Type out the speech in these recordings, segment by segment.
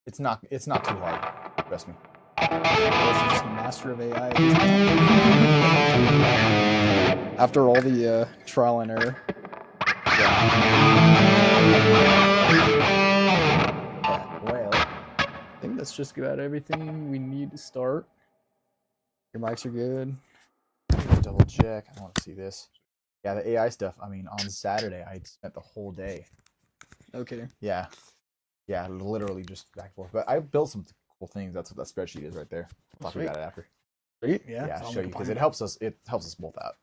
It's not too hard. Trust me. This is just master of AI. After all the trial and error. Well, I think that's just about everything we need to start. Your mics are good. Double check. I want to see this. Yeah, the AI stuff. I mean, on Saturday, I spent the whole day. Okay. Yeah, literally just back and forth. But I built some cool things. That's what that spreadsheet is right there. I'll talk about it after. Sweet. Yeah. Yeah, I'll show you because it helps us. It helps us both out.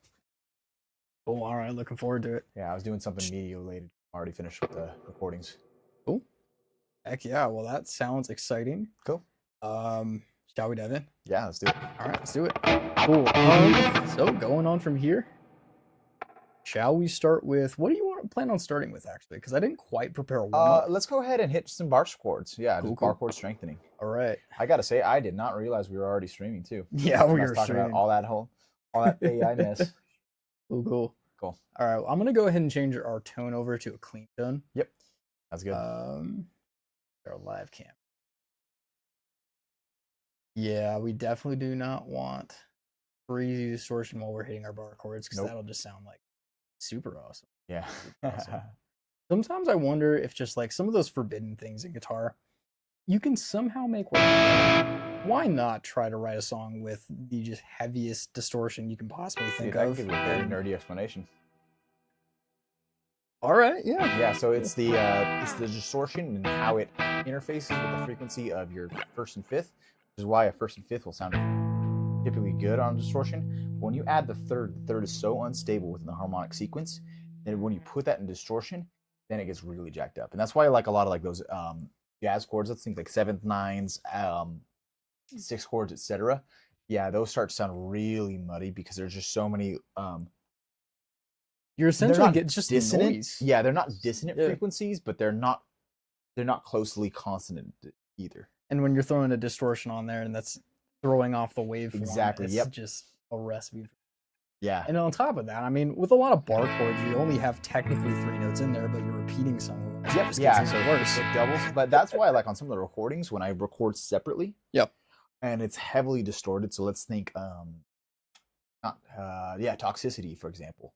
Cool. All right. Looking forward to it. Yeah, I was doing something media related. I'm already finished with the recordings. Cool. Heck yeah. Well, that sounds exciting. Cool. Shall we dive in? Yeah, let's do it. All right, let's do it. Cool. So going on from here, shall we start with, what do you want to plan on starting with, actually? Because I didn't quite prepare a warm-up. Let's go ahead and hit some bar chords. Yeah, Cool, just cool. bar chord strengthening. All right. I gotta say, I did not realize we were already streaming too. Yeah, we were talking streaming. about all that AI mess. Cool. Cool. All right, I'm gonna go ahead and change our tone over to a clean tone. Yep, that's good. Our live cam. Yeah, we definitely do not want crazy distortion while we're hitting our bar chords, because that'll just sound like super awesome. Yeah. Awesome. Sometimes I wonder if just like some of those forbidden things in guitar, you can somehow make work. Why not try to write a song with the just heaviest distortion you can possibly think of? I can give you a very nerdy explanation. All right, yeah. Yeah, so it's the distortion and how it interfaces with the frequency of your first and fifth, which is why a first and fifth will sound typically good on distortion. But when you add the third is so unstable within the harmonic sequence, and when you put that in distortion, then it gets really jacked up. And that's why I like a lot of like those jazz chords, let's think like seventh, nines, sixth chords, etc. Yeah, those start to sound really muddy because there's just so many you're essentially getting just dissonant noise. Yeah, they're not dissonant frequencies, but they're not closely consonant either. And when you're throwing a distortion on there and that's throwing off the waveform, exactly, it's just a recipe. Yeah. And on top of that, I mean, with a lot of bar chords, you only have technically 3 notes in there, but you're repeating some of them. Yep. Yeah, so worse. It doubles. But that's why, like on some of the recordings, when I record separately, yep, and it's heavily distorted. So let's think, toxicity, for example.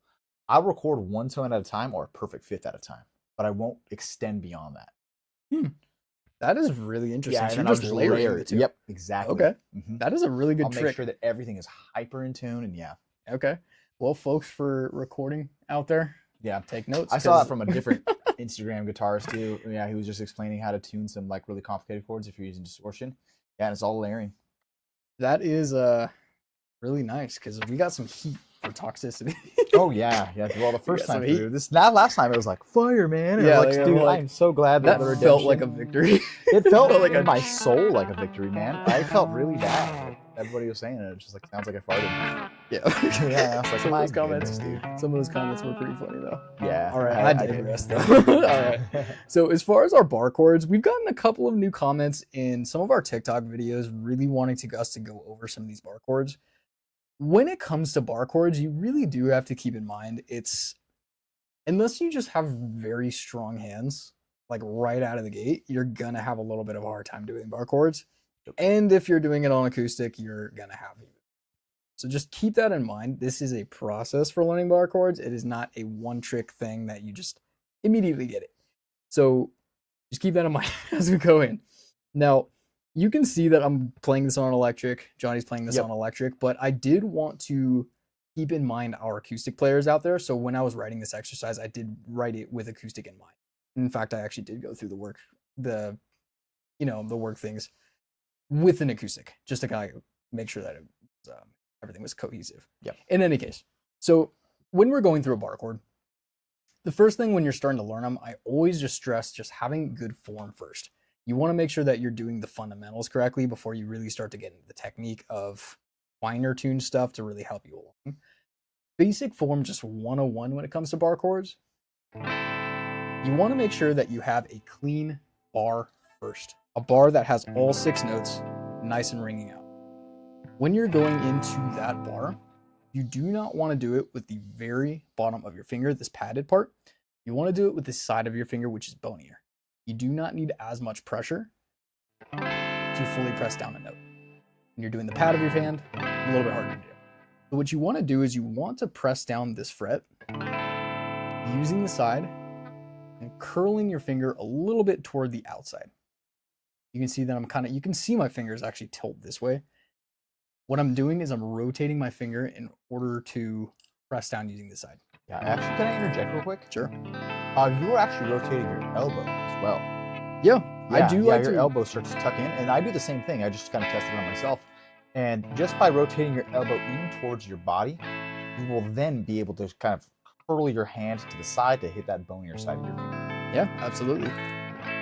I'll record one tone at a time or a perfect fifth at a time, but I won't extend beyond that. That is really interesting. Yeah, so and you're just layering it. Yep, exactly. Okay, that is a really good I'll trick. make sure that everything is hyper in tune, and yeah. Okay, well, folks, for recording out there, yeah, take notes. I saw that from a different Instagram guitarist too. Yeah, he was just explaining how to tune some like really complicated chords if you're using distortion. Yeah, and it's all layering. That is really nice because we got some heat for toxicity. Oh yeah. Well, the first time through this, last time it was like fire, man. And like, dude, I'm so glad that felt like a victory. It felt like in my soul like a victory, man. I felt really bad. Like, everybody was saying it. It just like sounds like I farted. Yeah. Yeah. Like, some of those comments, dude. Some of those comments were pretty funny though. Yeah. All right. I digress though. All right. So as far as our bar chords, we've gotten a couple of new comments in some of our TikTok videos, really wanting us to go over some of these bar chords. When it comes to bar chords, you really do have to keep in mind unless you just have very strong hands, like right out of the gate, you're gonna have a little bit of a hard time doing bar chords. And if you're doing it on acoustic, you're gonna have it. So just keep that in mind. This is a process for learning bar chords. It is not a one-trick thing that you just immediately get it. So just keep that in mind as we go in. Now, you can see that I'm playing this on electric. Johnny's playing this on electric, but I did want to keep in mind our acoustic players out there. So when I was writing this exercise, I did write it with acoustic in mind. In fact, I actually did go through the work things with an acoustic, just to kind of make sure that everything was cohesive. Yep. In any case, so when we're going through a bar chord, the first thing when you're starting to learn them, I always just stress just having good form first. You want to make sure that you're doing the fundamentals correctly before you really start to get into the technique of finer tuned stuff to really help you along. Basic form just 101 when it comes to bar chords. You want to make sure that you have a clean bar first. A bar that has all 6 notes nice and ringing out. When you're going into that bar, you do not want to do it with the very bottom of your finger, this padded part. You want to do it with the side of your finger, which is bonier. You do not need as much pressure to fully press down a note. When you're doing the pad of your hand, a little bit harder to do. So what you want to do is you want to press down this fret using the side and curling your finger a little bit toward the outside. You can see that you can see my fingers actually tilt this way. What I'm doing is I'm rotating my finger in order to press down using the side. Yeah, actually, can I interject real quick? Sure. You were actually rotating your elbow as well. Yeah, I do like your to. elbow starts to tuck in, and I do the same thing. I just kind of tested it on myself. And just by rotating your elbow in towards your body, you will then be able to kind of curl your hand to the side to hit that bonier side of your finger. Yeah, absolutely.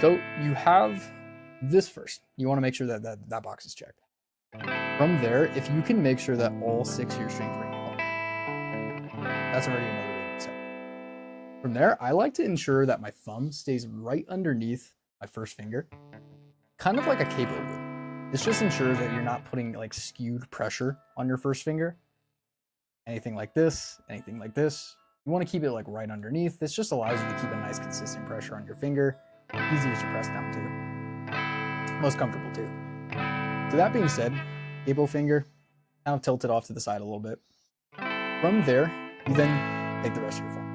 So you have this first. You want to make sure that that box is checked. From there, if you can make sure that all 6 of your strings ring out, that's already another rating step. From there, I like to ensure that my thumb stays right underneath my first finger, kind of like a capo would. This just ensures that you're not putting like skewed pressure on your first finger. Anything like this, anything like this. You want to keep it like right underneath. This just allows you to keep a nice consistent pressure on your finger. Easiest to press down too. Most comfortable too. So that being said, capo finger, kind of tilt it off to the side a little bit. From there, you then take the rest of your thumb.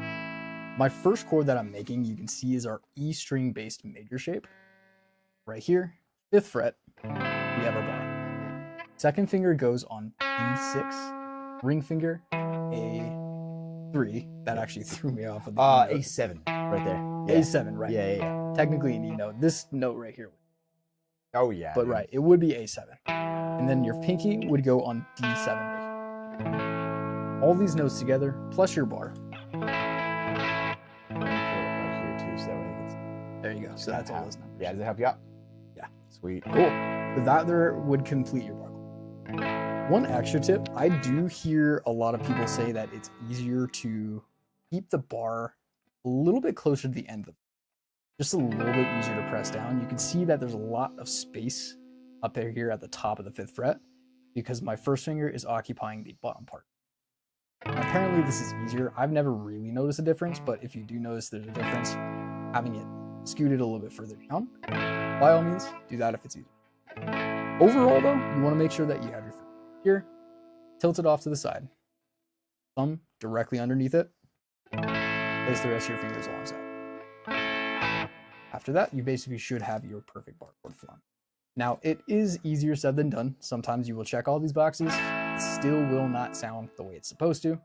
My first chord that I'm making, you can see, is our E string based major shape. Right here, 5th fret, we have our bar. Second finger goes on E6, ring finger, A3. That actually threw me off of the A7 right there. Yeah. A7, right? Yeah. Technically an E note. This note right here. Oh yeah. But right, it would be A7. And then your pinky would go on D7 right here. All these notes together, plus your bar. Right here too, so that way it's There you go. So that's all those numbers. Yeah, does it help you out? Yeah. Sweet. Cool. So that there would complete your bar chord. One extra tip, I do hear a lot of people say that it's easier to keep the bar a little bit closer to the end of just a little bit easier to press down. You can see that there's a lot of space up there here at the top of the 5th fret because my first finger is occupying the bottom part. And apparently this is easier. I've never really noticed a difference, but if you do notice there's a difference, having it scooted a little bit further down, by all means, do that if it's easier. Overall though, you want to make sure that you have your finger here, tilt it off to the side, thumb directly underneath it, place the rest of your fingers alongside. After that, you basically should have your perfect bar chord form. Now, it is easier said than done. Sometimes you will check all these boxes, it still will not sound the way it's supposed to.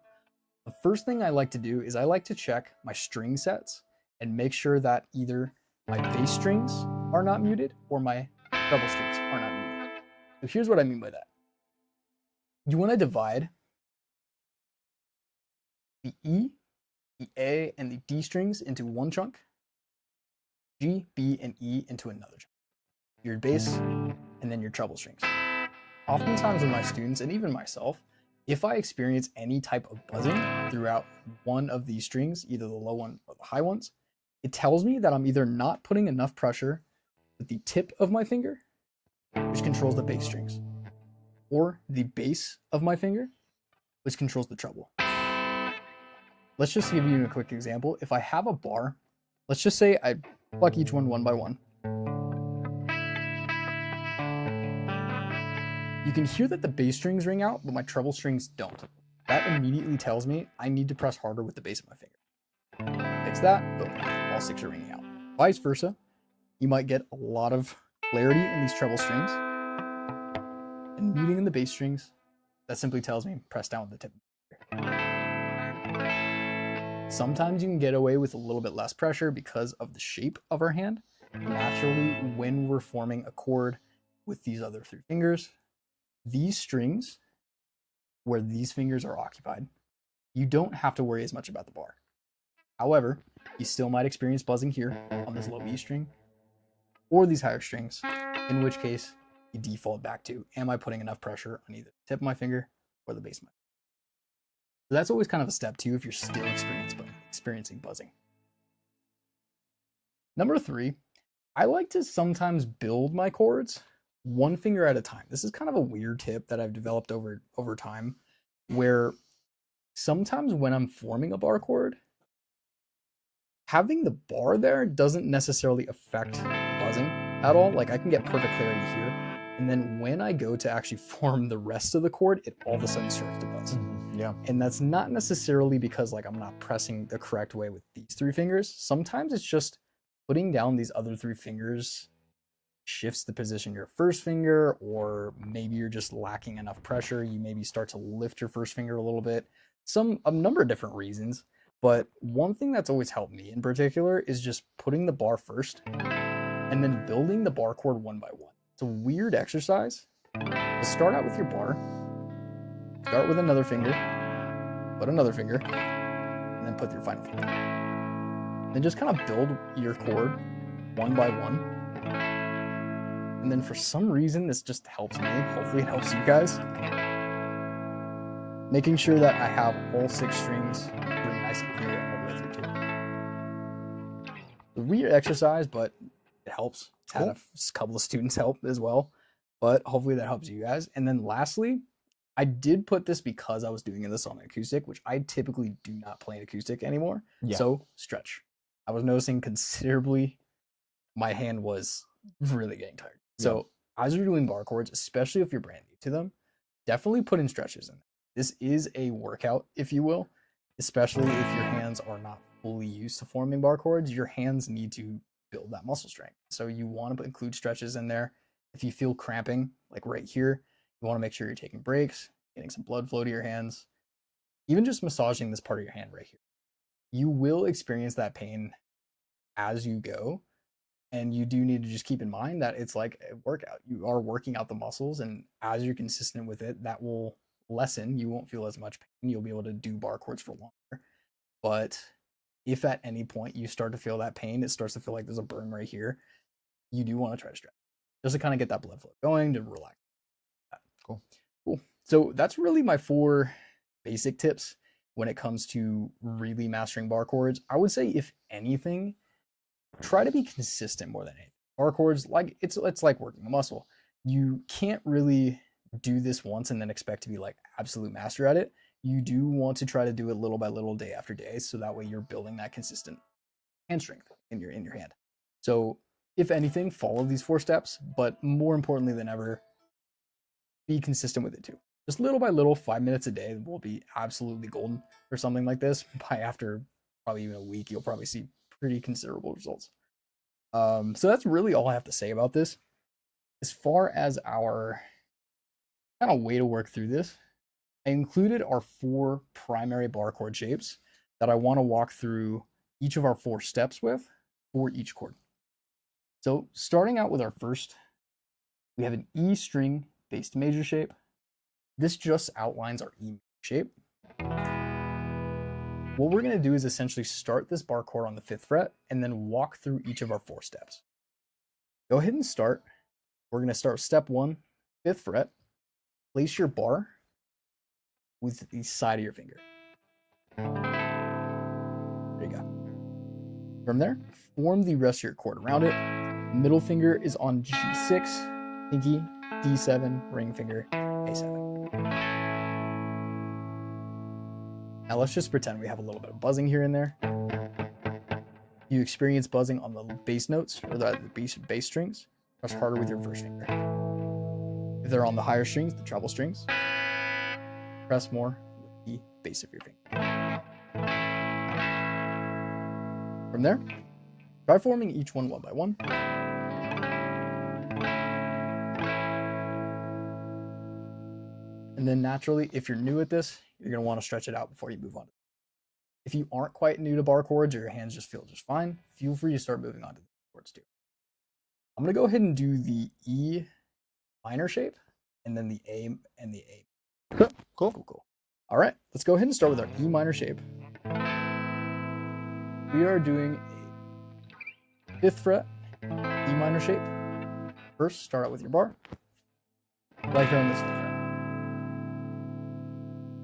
The first thing I like to do is I like to check my string sets and make sure that either my bass strings are not muted or my treble strings are not muted. So here's what I mean by that. You want to divide the E, the A, and the D strings into one chunk, G, B, and E into another chunk. Your bass, and then your treble strings. Oftentimes with my students, and even myself, if I experience any type of buzzing throughout one of these strings, either the low one or the high ones, it tells me that I'm either not putting enough pressure with the tip of my finger, which controls the bass strings, or the base of my finger, which controls the treble. Let's just give you a quick example. If I have a bar, let's just say I pluck each one by one. You can hear that the bass strings ring out, but my treble strings don't. That immediately tells me I need to press harder with the base of my finger. Fix that, boom, all 6 are ringing out. Vice versa, you might get a lot of clarity in these treble strings and muting in the bass strings. That simply tells me press down with the tip. Sometimes you can get away with a little bit less pressure because of the shape of our hand. Naturally, when we're forming a chord with these other 3 fingers, these strings, where these fingers are occupied, you don't have to worry as much about the bar. However, you still might experience buzzing here on this low E string or these higher strings, in which case you default back to, am I putting enough pressure on either the tip of my finger or the base of my finger? So that's always kind of a step 2 if you're still experiencing buzzing. Number 3, I like to sometimes build my chords one finger at a time. This is kind of a weird tip that I've developed over time, where sometimes when I'm forming a bar chord, having the bar there doesn't necessarily affect buzzing. at all. Like I can get perfect clarity here. And then when I go to actually form the rest of the chord, it all of a sudden starts to buzz. Yeah. And that's not necessarily because like I'm not pressing the correct way with these 3 fingers. Sometimes it's just putting down these other 3 fingers shifts the position of your first finger, or maybe you're just lacking enough pressure. You maybe start to lift your first finger a little bit. A number of different reasons. But one thing that's always helped me in particular is just putting the bar first and then building the bar chord one by one. It's a weird exercise. To start out with your bar, start with another finger, put another finger, and then put your final finger. Then just kind of build your chord one by one. And then for some reason, this just helps me. Hopefully it helps you guys. Making sure that I have all 6 strings really nice and clear all the way through too. It's a weird exercise, but it helps. It's had a couple of students help as well, but hopefully that helps you guys. And then lastly, I did put this because I was doing this on an acoustic, which I typically do not play an acoustic anymore. Yeah. So stretch. I was noticing considerably my hand was really getting tired. Yeah. So as you're doing bar chords, especially if you're brand new to them, definitely put in stretches in there. This is a workout, if you will, especially if your hands are not fully used to forming bar chords. Your hands need to build that muscle strength. So you want to include stretches in there. If you feel cramping, like right here, you want to make sure you're taking breaks, getting some blood flow to your hands, even just massaging this part of your hand right here. You will experience that pain as you go. And you do need to just keep in mind that it's like a workout. You are working out the muscles, and as you're consistent with it, that will lessen. You won't feel as much pain. You'll be able to do bar chords for longer. But if at any point you start to feel that pain, it starts to feel like there's a burn right here, you do want to try to stretch just to kind of get that blood flow going, to relax. Cool. So that's really my 4 basic tips when it comes to really mastering bar chords. I would say, if anything, try to be consistent more than anything. Bar chords, like it's like working a muscle. You can't really do this once and then expect to be like absolute master at it. You do want to try to do it little by little, day after day, so that way you're building that consistent hand strength in your hand. So if anything, follow these 4 steps, but more importantly than ever, be consistent with it too. Just little by little, 5 minutes a day will be absolutely golden for something like this. By after probably even a week, you'll probably see pretty considerable results. So that's really all I have to say about this. As far as our kind of way to work through this, I included our 4 primary bar chord shapes that I want to walk through each of our 4 steps with for each chord. So starting out with our first, we have an E string bass to major shape. This just outlines our E shape. What we're going to do is essentially start this bar chord on the 5th fret and then walk through each of our 4 steps. Go ahead and start. We're going to start with step 1, 5th fret. Place your bar with the side of your finger. There you go. From there, form the rest of your chord around it. Middle finger is on G6, pinky, D7, ring finger, A7. Now let's just pretend we have a little bit of buzzing here and there. You experience buzzing on the bass notes, or the bass strings. Press harder with your first finger. If they're on the higher strings, the treble strings, press more with the base of your finger. From there, try forming each one by one. And then naturally, if you're new at this, you're going to want to stretch it out before you move on. If you aren't quite new to bar chords, or your hands just feel just fine, feel free to start moving on to the chords too. I'm going to go ahead and do the E minor shape, and then the A and the A. Cool. All right, let's go ahead and start with our E minor shape. We are doing a 5th fret E minor shape. First, start out with your bar, right here on this 5th fret.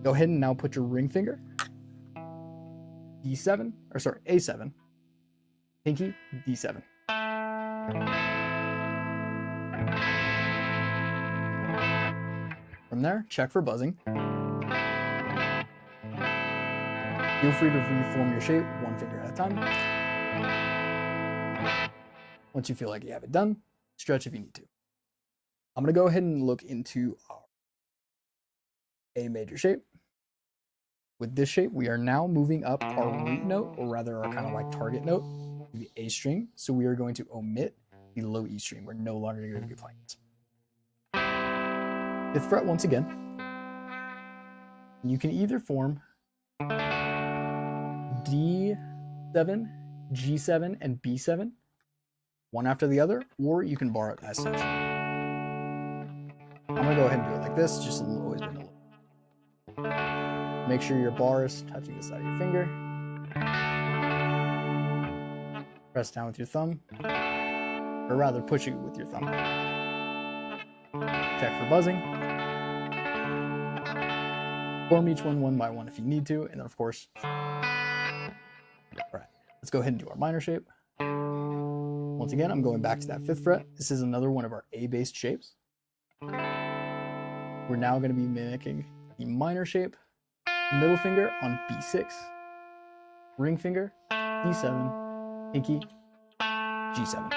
Go ahead and now put your ring finger, D7, or sorry, A7, pinky, D7. From there, check for buzzing. Feel free to reform your shape 1 finger at a time. Once you feel like you have it done, stretch if you need to. I'm going to go ahead and look into our A major shape. With this shape, we are now moving up our root note, or rather our kind of like target note, to the A string. So we are going to omit the low E string. We're no longer going to be playing this. 5th fret once again. You can either form D7, G7, and B7, one after the other, or you can bar it as such. I'm going to go ahead and do it like this, just always been a little. Make sure your bar is touching the side of your finger. Press down with your thumb, or rather push it with your thumb. Check for buzzing. Form each one by one if you need to, and then of course. All right, let's go ahead and do our minor shape. Once again, I'm going back to that 5th fret. This is another one of our A-based shapes. We're now going to be mimicking the minor shape. Middle finger on B6, ring finger, D7, pinky, G7.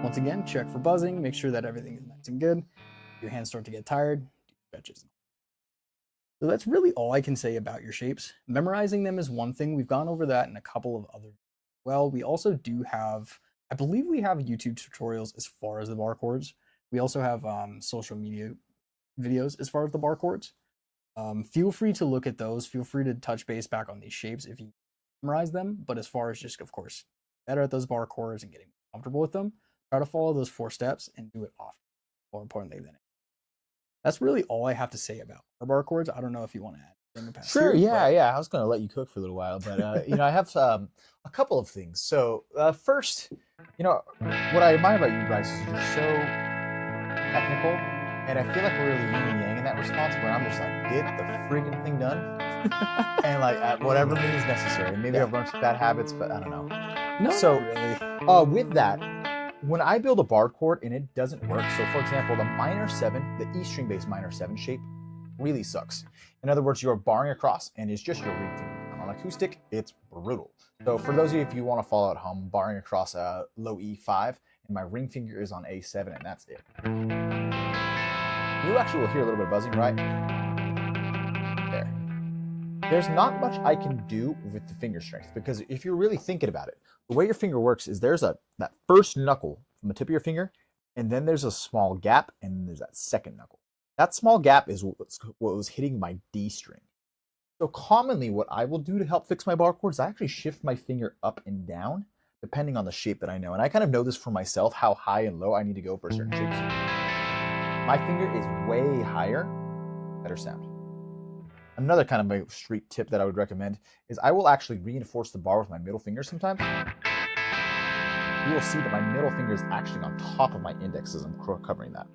Once again, check for buzzing, make sure that everything is nice and good. Your hands start to get tired, do stretches. So that's really all I can say about your shapes. Memorizing them is one thing. We've gone over that in a couple of other. Well, we also do have, I believe we have YouTube tutorials as far as the bar chords. We also have social media videos as far as the bar chords. Feel free to look at those. Feel free to touch base back on these shapes if you memorize them. But as far as just, of course, better at those bar chords and getting comfortable with them, try to follow those 4 steps and do it often, more importantly than it. That's really all I have to say about our bar chords. I don't know if you want to add anything past Sure, here, yeah. I was going to let you cook for a little while, but I have a couple of things. So first, what I admire about you guys is you're so technical, and I feel like we're really yin and yang in that response. Where I'm just like, get the freaking thing done, and like at whatever means necessary. Maybe I've learned some bad habits, but I don't know. No, so really. With that, when I build a bar chord and it doesn't work, so for example, the minor 7, the E string based minor 7 shape really sucks. In other words, you're barring across and it's just your ring finger. On acoustic, it's brutal. So for those of you, if you want to follow at home, barring across a low E5, and my ring finger is on A7, and that's it. You actually will hear a little bit of buzzing, right? There. There's not much I can do with the finger strength, because if you're really thinking about it, the way your finger works is there's that first knuckle from the tip of your finger, and then there's a small gap, and then there's that second knuckle. That small gap is what was hitting my D string. So commonly what I will do to help fix my bar chords is I actually shift my finger up and down, depending on the shape that I know. And I kind of know this for myself, how high and low I need to go for certain shapes. My finger is way higher, better sound. Another kind of my street tip that I would recommend is I will actually reinforce the bar with my middle finger sometimes. You will see that my middle finger is actually on top of my index as I'm covering that.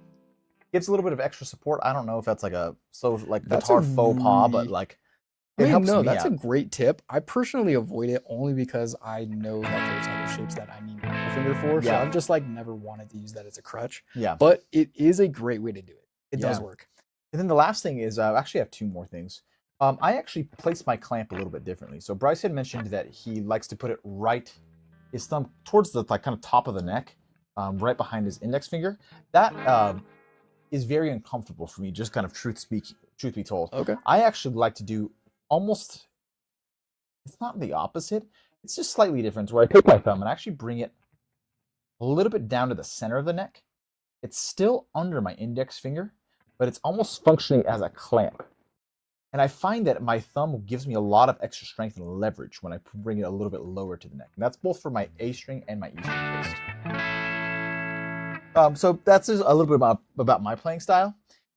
Gives a little bit of extra support. I don't know if that's like a guitar faux pas, but like it helps me that's out. a great tip. I personally avoid it only because I know that there's other shapes that I need my finger for. So I've just like never wanted to use that as a crutch. Yeah. But it is a great way to do it. It does work. And then the last thing is I actually have 2 more things. I actually place my clamp a little bit differently. So Bryce had mentioned that he likes to put it his thumb towards the like kind of top of the neck, right behind his index finger. That is very uncomfortable for me, just kind of truth be told. Okay. I actually like to do almost, it's not the opposite, it's just slightly different, where I take my thumb and actually bring it a little bit down to the center of the neck. It's still under my index finger, but it's almost functioning as a clamp. And I find that my thumb gives me a lot of extra strength and leverage when I bring it a little bit lower to the neck. And that's both for my A string and my E string based. So that's just a little bit about my playing style.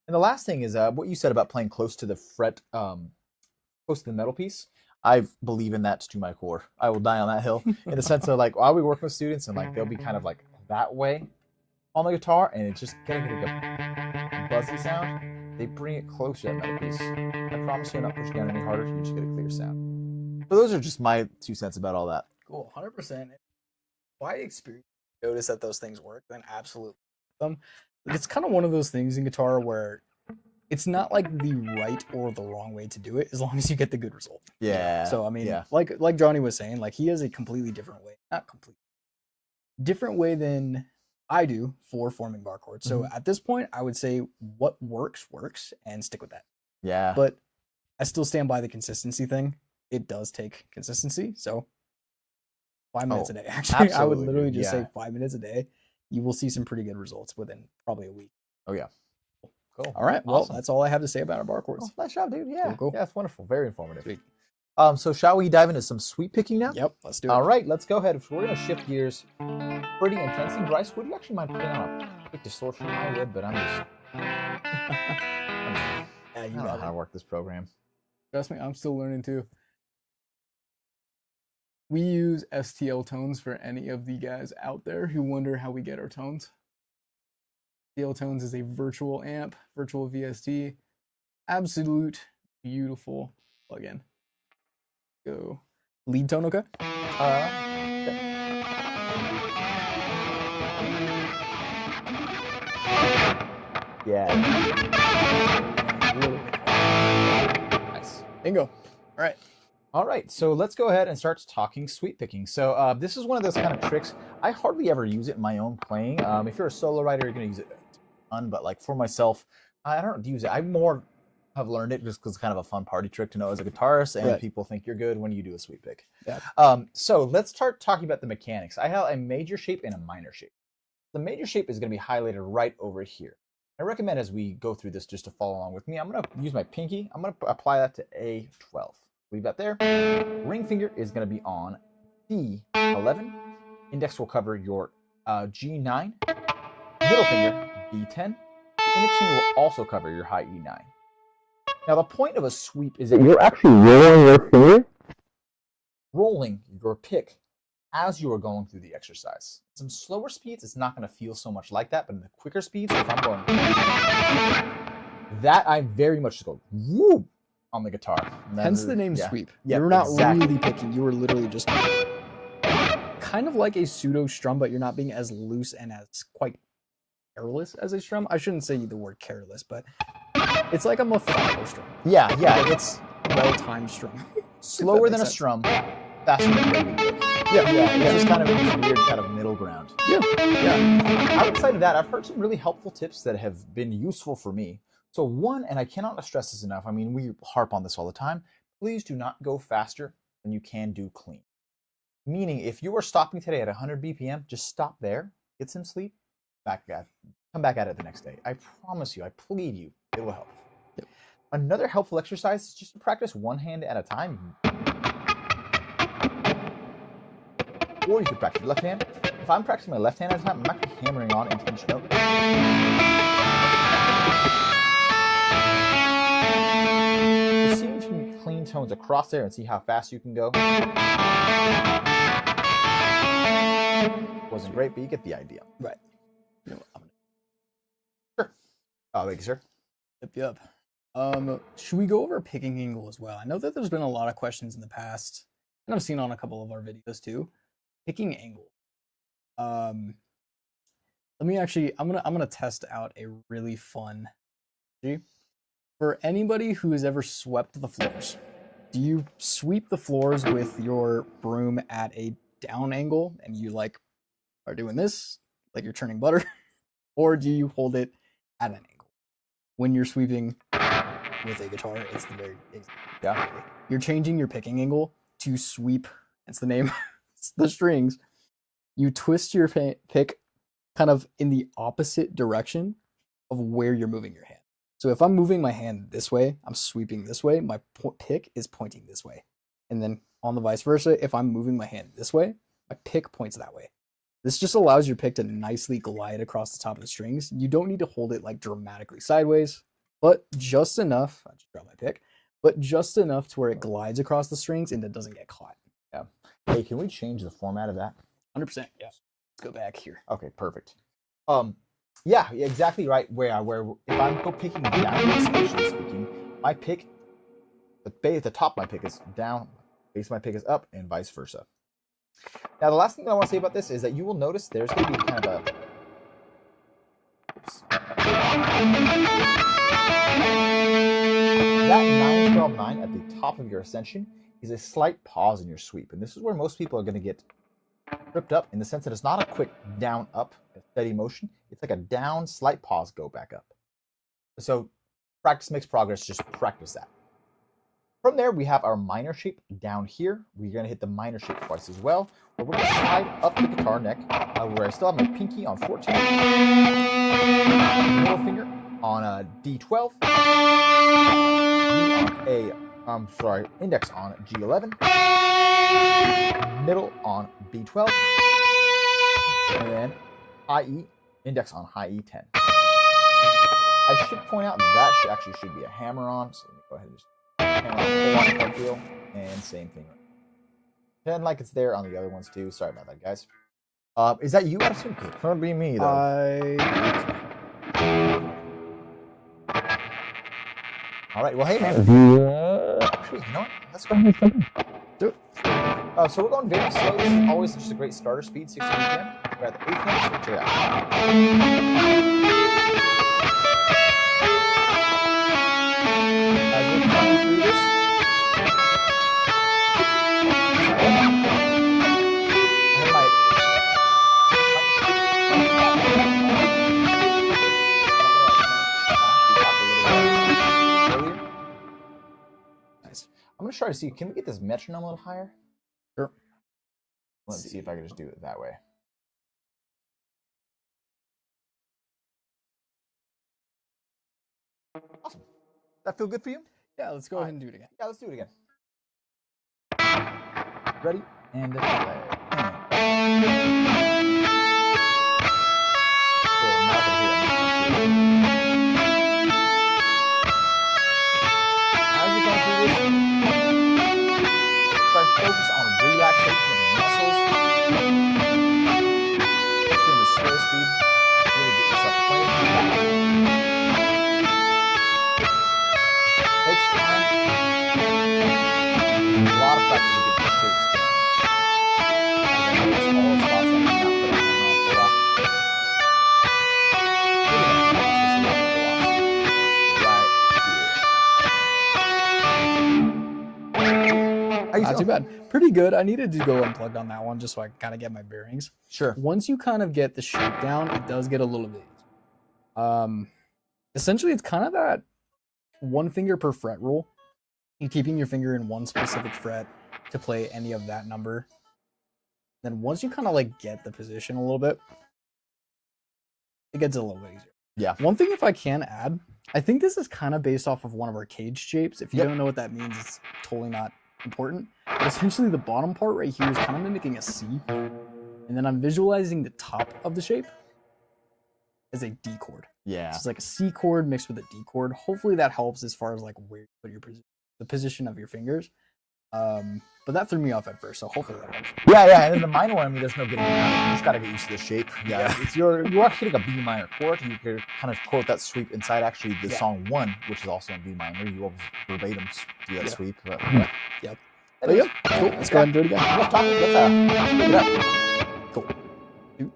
And the last thing is what you said about playing close to the fret, close to the metal piece. I believe in that to my core. I will die on that hill in the sense of like, I'll be working with students and like they'll be kind of like that way on the guitar, and it's just getting a buzzy sound. They bring it close to that metal piece. I promise you, I'm not pushing down any harder. You just get a clear sound. So those are just my 2 cents about all that. Cool, 100%. By experience, notice that those things work, then absolutely. It's kind of one of those things in guitar where it's not like the right or the wrong way to do it, as long as you get the good result. Yeah. So I mean, yeah. like Johnny was saying, like he has a completely different way, not completely different way than I do for forming bar chords. So at this point, I would say what works and stick with that. Yeah. But I still stand by the consistency thing. It does take consistency. So 5 minutes a day. Actually, I would literally just say 5 minutes a day. You will see some pretty good results within probably a week. Oh yeah. Cool. All right. Well, that's all I have to say about our bar chords. Oh, nice job, dude. Yeah. Cool. Yeah, it's wonderful. Very informative. Sweet. So shall we dive into some sweep picking now? Yep. Let's do it. All right. Let's go ahead. We're gonna shift gears pretty intensely. Bryce, would you actually mind putting on a quick distortion? I would, but I'm just. Yeah, I don't know how to work this program. Trust me, I'm still learning too. We use STL tones for any of the guys out there who wonder how we get our tones. STL tones is a virtual amp, virtual VST, absolute beautiful plugin. Go lead tone, okay? Yeah. Nice. Bingo. All right. All right, so let's go ahead and start talking sweep picking. So this is one of those kind of tricks. I hardly ever use it in my own playing. If you're a solo writer, you're going to use it a ton, but like for myself, I don't use it. I more have learned it just because it's kind of a fun party trick to know as a guitarist, and people think you're good when you do a sweep pick. Yeah. So let's start talking about the mechanics. I have a major shape and a minor shape. The major shape is going to be highlighted right over here. I recommend as we go through this just to follow along with me, I'm going to use my pinky. I'm going to apply that to A12. Leave that there. Ring finger is going to be on D11. Index will cover your G9. Middle finger, D10. The index finger will also cover your high E9. Now, the point of a sweep is that you're actually rolling your finger, rolling your pick as you are going through the exercise. Some slower speeds, it's not going to feel so much like that, but in the quicker speeds, if I'm going, that I very much just go, whoop, on the guitar. Hence the name sweep. You're not really picking. You were literally just kind of like a pseudo strum, but you're not being as loose and as quite careless as a strum. I shouldn't say the word careless, but it's like a methodical strum. Yeah, it's well-timed strum. Slower than a strum, faster than a regular pick. Yeah, it's just kind of a weird kind of middle ground. Yeah. Outside of that, I've heard some really helpful tips that have been useful for me. So one, and I cannot stress this enough, I mean, we harp on this all the time, please do not go faster than you can do clean. Meaning, if you are stopping today at 100 BPM, just stop there, get some sleep, come back at it the next day. I promise you, I plead you, it will help. Yep. Another helpful exercise is just to practice one hand at a time. Or you could practice your left hand. If I'm practicing my left hand at a time, I'm actually hammering on into each note. Clean tones across there and see how fast you can go. Wasn't great, but you get the idea. Right. Sure. Oh, thank you, sir. Yep. Should we go over picking angle as well? I know that there's been a lot of questions in the past, and I've seen on a couple of our videos too. Picking angle. Let me actually. I'm gonna test out a really fun. For anybody who has ever swept the floors, do you sweep the floors with your broom at a down angle and you like are doing this, like you're churning butter, or do you hold it at an angle? When you're sweeping with a guitar, it's the very You're changing your picking angle to sweep. It's the name. It's the strings. You twist your pick kind of in the opposite direction of where you're moving your hand. So if I'm moving my hand this way, I'm sweeping this way, my pick is pointing this way. And then on the vice versa, if I'm moving my hand this way, my pick points that way. This just allows your pick to nicely glide across the top of the strings. You don't need to hold it like dramatically sideways, but just enough, I just dropped my pick, but just enough to where it glides across the strings and it doesn't get caught. Yeah. Hey, can we change the format of that? 100%, yeah. Let's go back here. Okay, perfect. Yeah, exactly right. Where if I'm picking down, spatially speaking, my pick, the top of my pick is down, base of my pick is up, and vice versa. Now, the last thing that I want to say about this is that you will notice there's going to be kind of a. Oops. That 9-12-9 at the top of your ascension is a slight pause in your sweep. And this is where most people are going to get tripped up, in the sense that it's not a quick down, up, steady motion. It's like a down, slight pause, go back up. So practice makes progress. Just practice that. From there, we have our minor shape down here. We're going to hit the minor shape twice as well. But we're going to slide up the guitar neck, where I still have my pinky on 14, middle finger on a D12, index on G11, middle on B12, and then high E, index on high E10. I should point out that actually should be a hammer on, so let me go ahead and just hammer on the whole feel, and same thing. Pretend like it's there on the other ones too. Sorry about that, guys. Is that you, Addison? It could be me, though. All right. Well, hey, man. Actually, you know what? Let's go ahead and do it. So we're going very slow. This is always just a great starter speed, 16 BPM. We're at the 8th note, so check it out. As we're coming through this, I'm going to try to see, can we get this metronome a little higher? Sure. Let's see if I can just do it that way. Awesome. Does that feel good for you? Yeah, let's go ahead and do it again. Yeah, let's do it again. Ready? And play. Focus on relaxation of your muscles. Extremely slow speed. Really get yourself playing. Takes time. A lot of practice to get the shapes down. As I notice all the spots I cannot put on my pull off. Not too bad. Pretty good. I needed to go unplugged on that one just so I can kind of get my bearings. Sure. Once you kind of get the shape down, it does get a little bit easier. Essentially, it's kind of that one finger per fret rule. You're keeping your finger in one specific fret to play any of that number. Then once you kind of like get the position a little bit, it gets a little bit easier. Yeah. One thing, if I can add, I think this is kind of based off of one of our cage shapes. If you don't know what that means, it's totally not important. But essentially, the bottom part right here is kind of mimicking a C. And then I'm visualizing the top of the shape as a D chord. Yeah. So it's like a C chord mixed with a D chord. Hopefully that helps as far as like where you put your the position of your fingers. But that threw me off at first, so hopefully that helps. Yeah, and then the minor one, I mean, there's no getting around it. You just gotta get used to the shape. Yeah. If you're actually hitting a B minor chord, you could kind of quote that sweep inside actually the song 1, which is also in B minor. You will verbatim do that sweep. But, Yep. But yeah, cool. Let's go ahead and do it again. Let's pick it up. Cool. 2.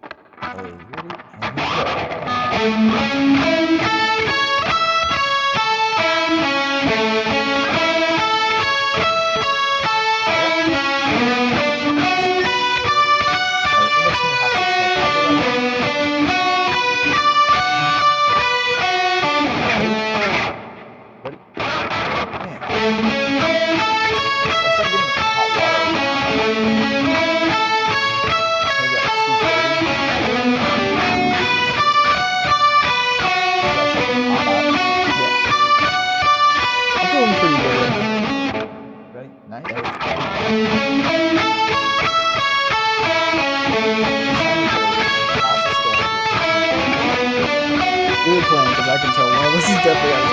Really playing because I can tell one of us is definitely out of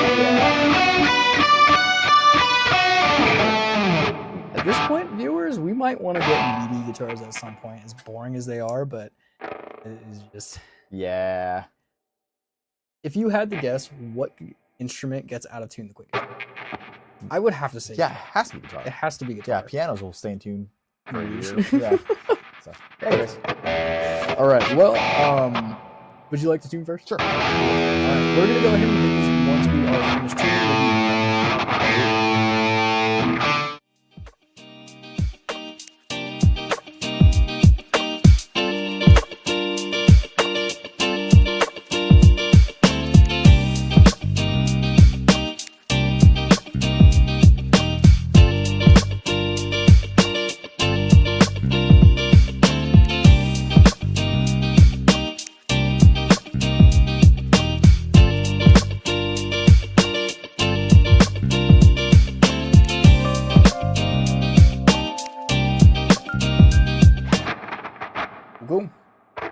At this point, viewers, we might want to get MIDI guitars at some point, as boring as they are, but it is just... Yeah. If you had to guess what instrument gets out of tune the quickest, I would have to say it has to be guitar. It has to be guitar. Yeah, pianos will stay in tune for years. Yeah. So, anyways. All right. Well, would you like to tune first? Sure. All right. We're gonna go ahead and hit this once we our finished review. Cool. All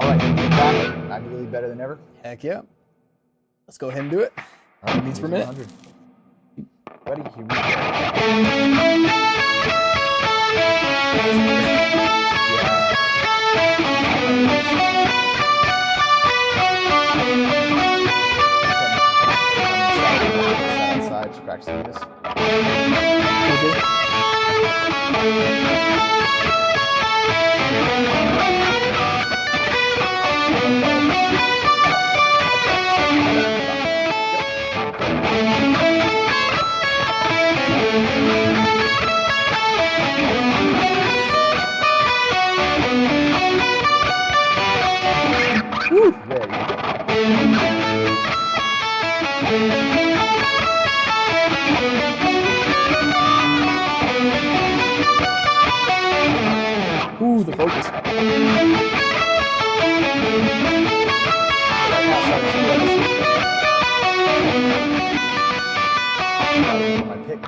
right, we're back. I'm really better than ever. Heck yeah. Let's go ahead and do it. All right, Beats per minute. 100. Ready? Here we go. Outside, scratch some of this. Woo! There you go. Ooh, the focus. My pick.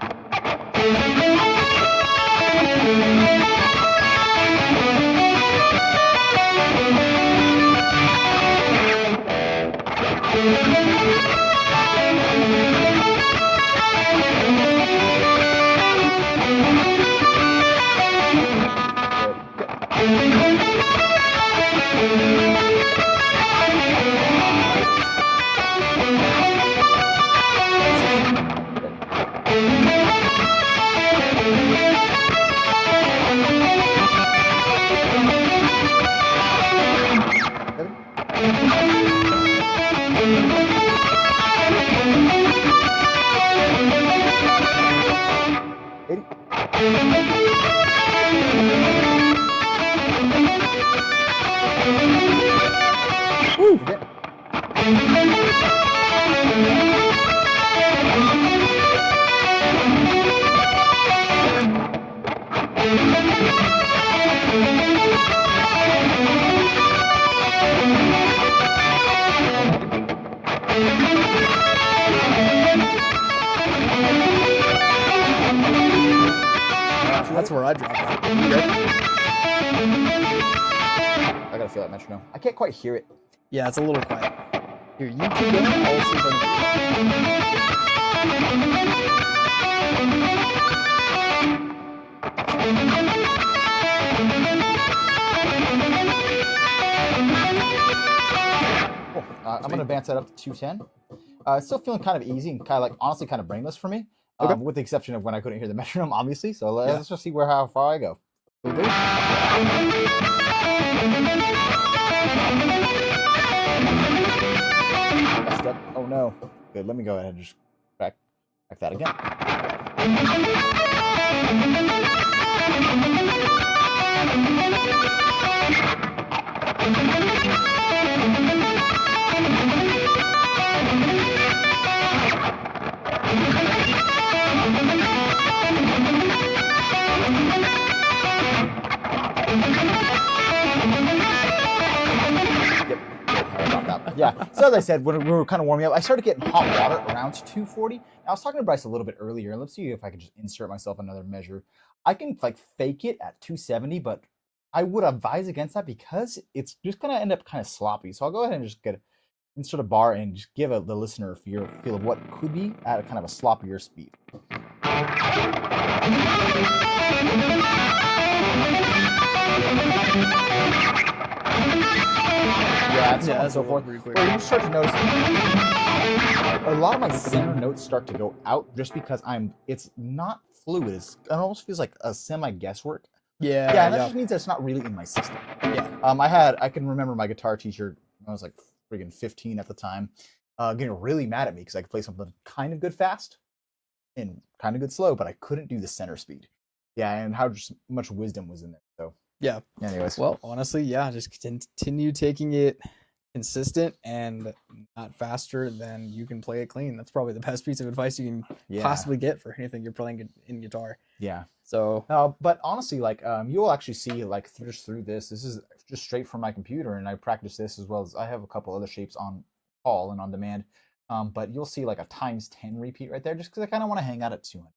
Woo! That's where I drop out. I gotta feel that metronome. I can't quite hear it. Yeah, it's a little quiet. Here, you keep going. I'll see if I Cool. I'm gonna advance that up to 210. It's still feeling kind of easy and kind of like honestly kind of brainless for me, Okay. with the exception of when I couldn't hear the metronome, obviously. So Yeah. let's just see how far I go. can do. Messed up. Oh no. Good. Let me go ahead and just back that again. Yeah. So as I said, when we were kind of warming up, I started getting hot water around 240. Now, I was talking to Bryce a little bit earlier. Let's see if I can just insert myself another measure. I can like fake it at 270, but I would advise against that because it's just gonna end up kind of sloppy. So I'll go ahead and just insert a bar and just give the listener a feel of what could be at a kind of a sloppier speed. Yeah, it's Yeah, that's so forth. pretty quick. Well, you start to notice a lot of my center notes start to go out just because it's not fluid. It almost feels like a semi guesswork. Yeah, Yeah, and that just means that it's not really in my system. Yeah. I can remember my guitar teacher. I was like friggin' 15 at the time. getting really mad at me because I could play something kind of good fast and kind of good slow, but I couldn't do the center speed. Yeah, and how just much wisdom was in there. So Yeah. anyways, Well, honestly, yeah, just continue taking it consistent and not faster than you can play it clean. That's probably the best piece of advice you can yeah, possibly get for anything you're playing in guitar. yeah. So But honestly, like you'll actually see like just through this. This is just straight from my computer, and I practice this as well as I have a couple other shapes on call and on demand. But you'll see like a times 10 repeat right there, just because I kind of want to hang out at 200.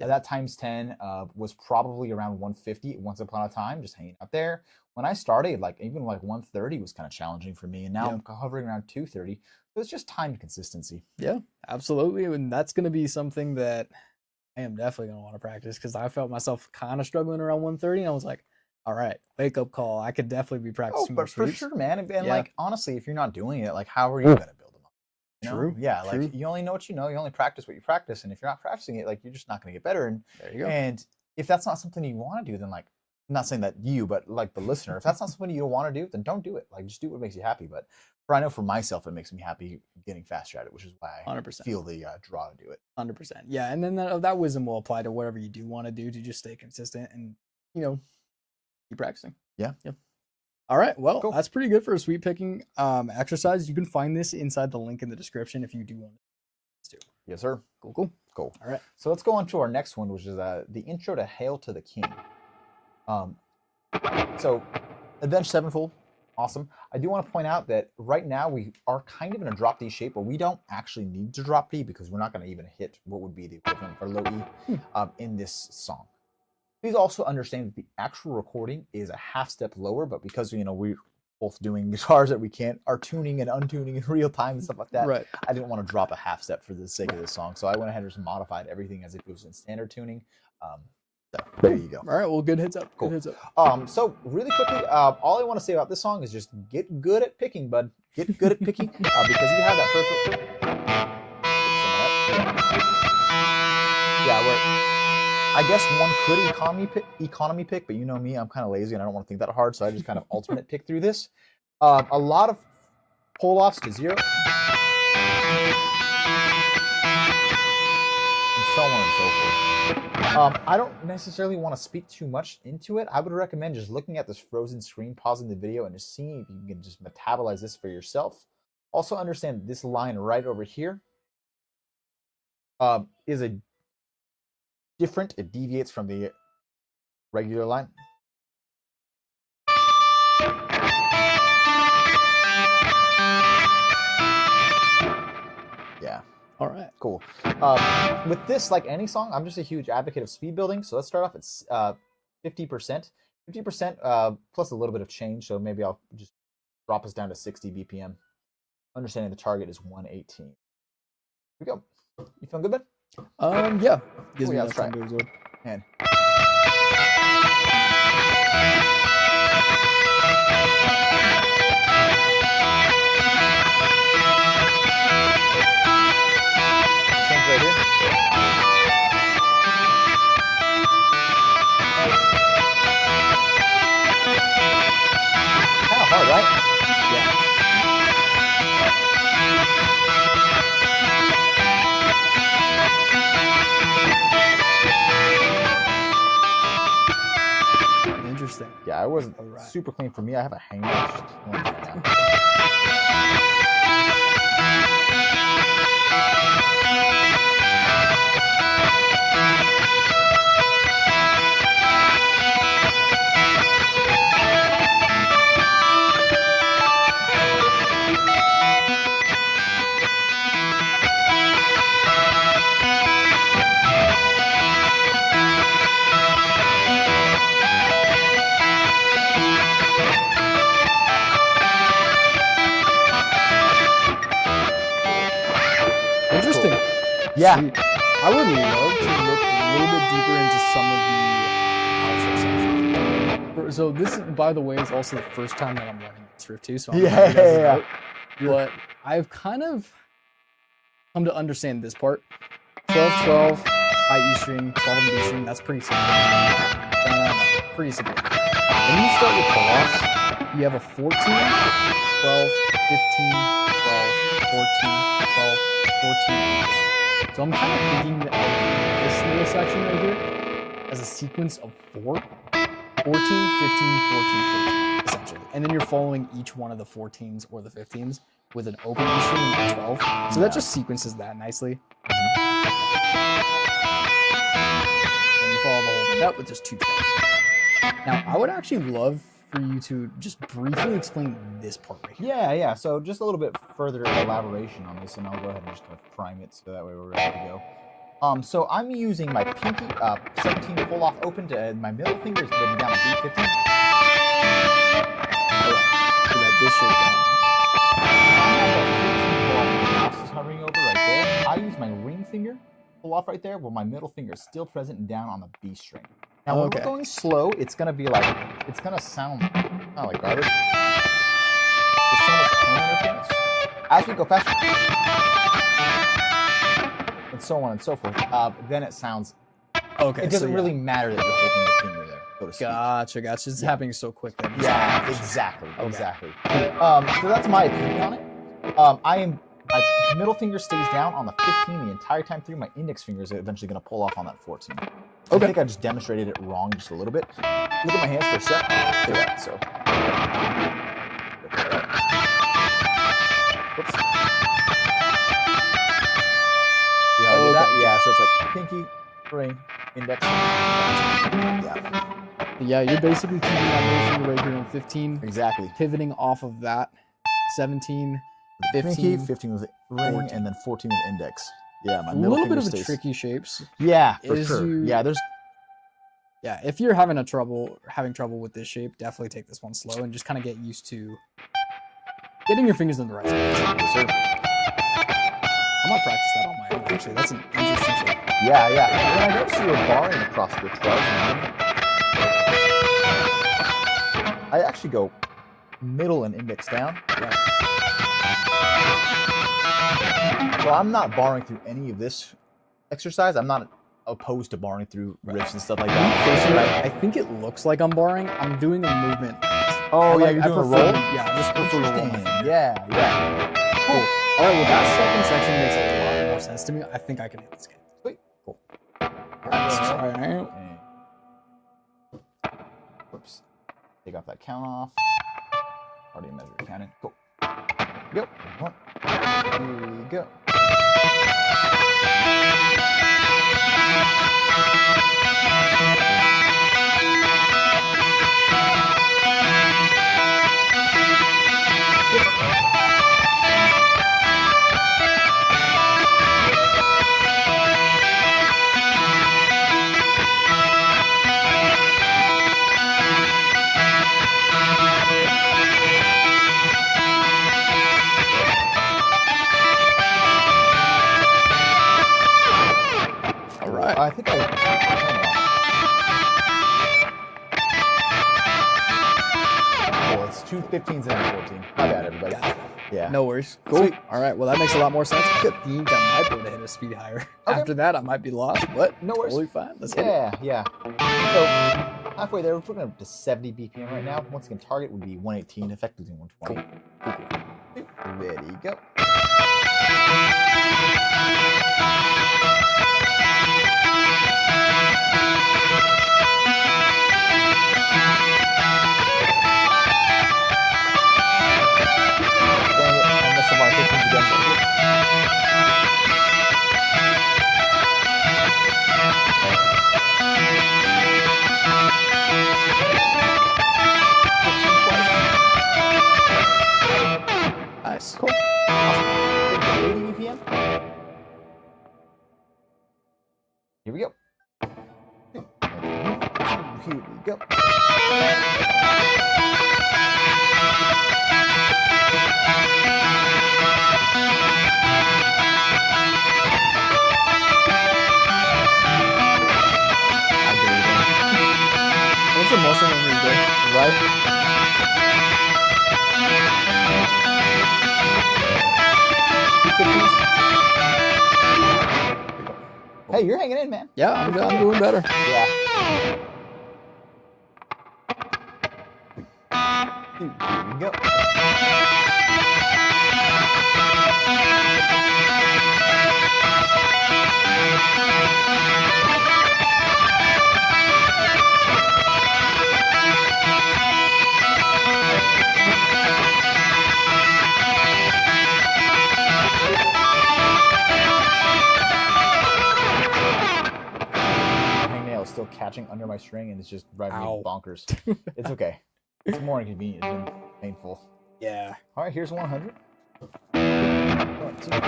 Yeah, that times 10 was probably around 150 once upon a time, just hanging out there. When I started, like even like 130 was kind of challenging for me, and now I'm hovering around 230. So it's just time consistency. Yeah, absolutely, and that's going to be something that I am definitely going to want to practice because I felt myself kind of struggling around 130, and I was like, all right, wake up call. I could definitely be practicing more for sweeps. sure, man. And like honestly, if you're not doing it, like how are you going to build them up? You know? True. Yeah, True. like you only know what you know. You only practice what you practice, and if you're not practicing it, like you're just not going to get better. And there you go. And if that's not something you want to do, then like, I'm not saying that you, but like the listener, if that's not something you want to do, then don't do it. Like just do what makes you happy. But I know for myself, it makes me happy getting faster at it, which is why I 100%. feel the draw to do it. 100%. Yeah, and then that wisdom will apply to whatever you do want to do to just stay consistent and keep practicing. Yeah. Yep. All right. Well, Cool. That's pretty good for a sweep picking exercise. You can find this inside the link in the description if you do want to. Yes, sir. Cool. Cool. All right. So let's go on to our next one, which is the intro to Hail to the King. So Avenged Sevenfold, awesome. I do want to point out that right now we are kind of in a drop D shape, but we don't actually need to drop D because we're not going to even hit what would be the equivalent for low E in this song. Please also understand that the actual recording is a half step lower, but because we're both doing guitars that we are tuning and untuning in real time and stuff like that. Right. I didn't want to drop a half step for the sake of this song, so I went ahead and just modified everything as if it was in standard tuning. So there you go. All right. Well, good heads up. Cool. Good heads up. So really quickly, all I want to say about this song is just get good at picking, bud. Get good at picking because you have that first. Yeah, I guess one could economy pick, but you know me, I'm kind of lazy and I don't want to think that hard, so I just kind of alternate pick through this. A lot of pull-offs to 0. And so on and so forth. I don't necessarily want to speak too much into it. I would recommend just looking at this frozen screen, pausing the video, and just seeing if you can just metabolize this for yourself. Also understand this line right over here is a different. It deviates from the regular line. Yeah. All right. Cool. With this, like any song, I'm just a huge advocate of speed building. So let's start off at 50%. 50% plus a little bit of change. So maybe I'll just drop us down to 60 BPM. Understanding the target is 118. Here we go. You feeling good, bud? Yeah. Gives me let's try time to absorb. And right here. Kind of hard, right? Yeah. Interesting. Yeah, it wasn't super clean for me. I have a hang up. Interesting. Yeah. Sweet. I would love to look a little bit deeper into some of the outro sections. So this, by the way, is also the first time that I'm learning this riff too. So I'm Yeah. But I've kind of come to understand this part. 12-12, high E string, 12 and B string. That's pretty simple. Pretty simple. When you start with pull-offs, you have a 14, 12, 15, 12, 12, 14. So I'm kind of thinking of this little section right here as a sequence of 4, 14, 15, 14, 14, essentially. And then you're following each one of the 14s or the 15s with an open E string and a 12. So that just sequences that nicely. And you follow the whole thing up with just 2 12s. Now, I would actually love for you to just briefly explain this part right here. Yeah. So just a little bit further elaboration on this, and I'll go ahead and just kind of prime it so that way we're ready to go. So I'm using my pinky 17 pull off open to my middle finger is going to be down on B15. So that this shape down. I have that 15 pull off the mouse is hovering over right there. I use my ring finger pull off right there, while my middle finger is still present and down on the B string. Now, when we're going slow, it's going to be like, it's going to sound kind of like garbage. There's so much tone interference. As we go faster, and so on and so forth, then it sounds, it doesn't really matter that you're holding the finger there, so to speak. Gotcha. It's happening so quick then. Yeah, exactly. So that's my opinion on it. My middle finger stays down on the 15 the entire time through. My index finger is eventually going to pull off on that 14. I think I just demonstrated it wrong just a little bit. Look at my hands for a sec. Do that. So. Whoops. See how I did that? Yeah. So it's like pinky, ring, index. Yeah, you're basically keeping that middle finger right here on 15. Exactly. Pivoting off of that. 17. 15, pinky, 15 with ring, 14. And then 14 with index. Yeah, my middle little finger bit of stays. the tricky shapes. Yeah, for sure. Yeah, if you're having trouble with this shape, definitely take this one slow and just kind of get used to getting your fingers in the right spot. Yes, sir. I might practice that on my own. Actually, that's an interesting shape. Yeah. And I noticed you were barring across your 12. I actually go middle and index down. Right. Well, I'm not barring through any of this exercise. I'm not opposed to barring through riffs and stuff like that. I think it looks like I'm barring. I'm doing a movement. Oh, yeah, you're doing a roll? Yeah, just prefer a roll. Yeah. Cool. All right, well, that second section makes a lot more sense to me. I think I can hit this game. Sweet. Cool. All right, let's try it out. Whoops. Take off that count off. Already measure counting. Cool. Go. 1. Here we go. I think it's 2 15s and a 14. My bad, everybody. Yeah. No worries. Cool. Sweet. All right. Well, that makes a lot more sense. I think I might be able to hit a speed higher. Okay. After that, I might be lost, but no worries. Totally fine. Let's hit it. Yeah. So halfway there, we're putting up to 70 BPM right now. Once again, target would be 118, effectively 120. Cool. Ready, go. Nice. Cool. Awesome. 80 BPM. Here we go. Here we go. What's the most one we do? Right? Hey, you're hanging in, man. Yeah, I'm doing better. Yeah. Here we go. under my string, and it's just driving Ow. me bonkers. It's okay. It's more inconvenient than painful. Yeah. All right, here's 100. 1, 2, 3, go.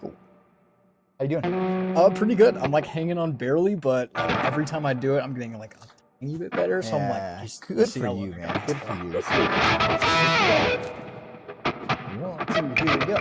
Cool. How you doing? Pretty good. I'm like hanging on barely, but like, every time I do it, I'm getting like a tiny bit better. So I'm like, just good see for how you, long I man. got. Good for you. Let's see. 1, 2, here we go.